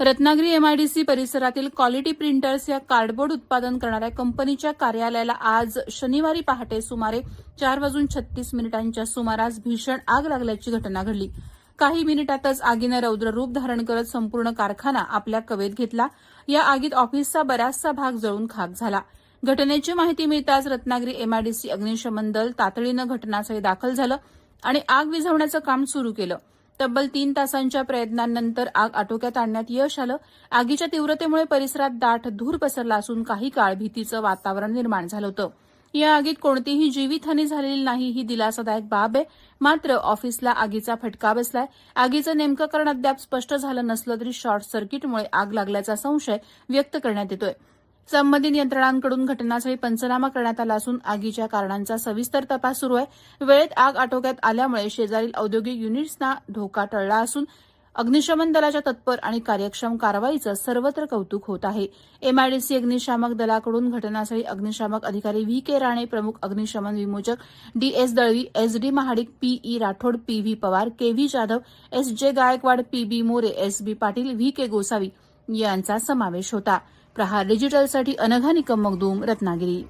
Ratnagiri MIDC परिसरातील quality printers या cardboard उत्पादन करणाऱ्या कंपनीच्या कार्यालयाला आज शनिवारी पहाटे सुमारे 4:36 सुमारास भीषण आग लागल्याची घटना घडली। काही मिनिटातच आगीनं रौद्र रूप धारण करत संपूर्ण कारखाना आपल्या कवेत घेतला। या आगीत ऑफिसचा बराचसा भाग जळून खाक झाला। घटनेची माहिती मिळताच रत्नागिरी एमआयडीसी अग्निशमन दल तातडीनं घटनास्थळी दाखल झालं आणि आग विझवण्याचं काम सुरू केलं। तब्बल 3 तासांच्या प्रयत्नांनंतर आग आटोक्यात आणण्यात यश आलं। आगीच्या तीव्रतेमुळे परिसरात दाट धूर पसरला असून काही काळ भीतीचं वातावरण निर्माण झालं होतं। या आगीत कोणतीही जीवितहानी झालेली नाही ही दिलासादायक बाब आहे। मात्र ऑफिसला आगीचा फटका बसलाय। आगीचं नेमकं कारण अद्याप स्पष्ट झालं नसलं तरी शॉर्ट सर्किटमुळे आग लागल्याचा संशय व्यक्त करण्यात येतोय। संबंधित यंत्रणांकडून घटनास्थळी पंचनामा करण्यात आला असून आगीच्या कारणांचा सविस्तर तपास सुरू आहे। वेळेत आग आटोक्यात आल्यामुळे शेजारील औद्योगिक युनिट्सना धोका टळला असून अग्निशमन दलाच्या तत्पर आणि कार्यक्षम कारवाईचं सर्वत्र कौतुक होत आहे। एमआयडीसी अग्निशामक दलाकडून घटनास्थळी अग्निशामक अधिकारी व्ही.के. राणे, प्रमुख अग्निशमन विमोचक D S. Dalvi, S D. Mahadik, P E. Rathod, P V. Pawar, K V. Jadhav, S J. Gaikwad, P B. More, S B. Patil, V K. Gosavi यांचा समावेश होता। प्रहार डिजिटलसाठी अनघा निकम मगदूम, रत्नागिरी।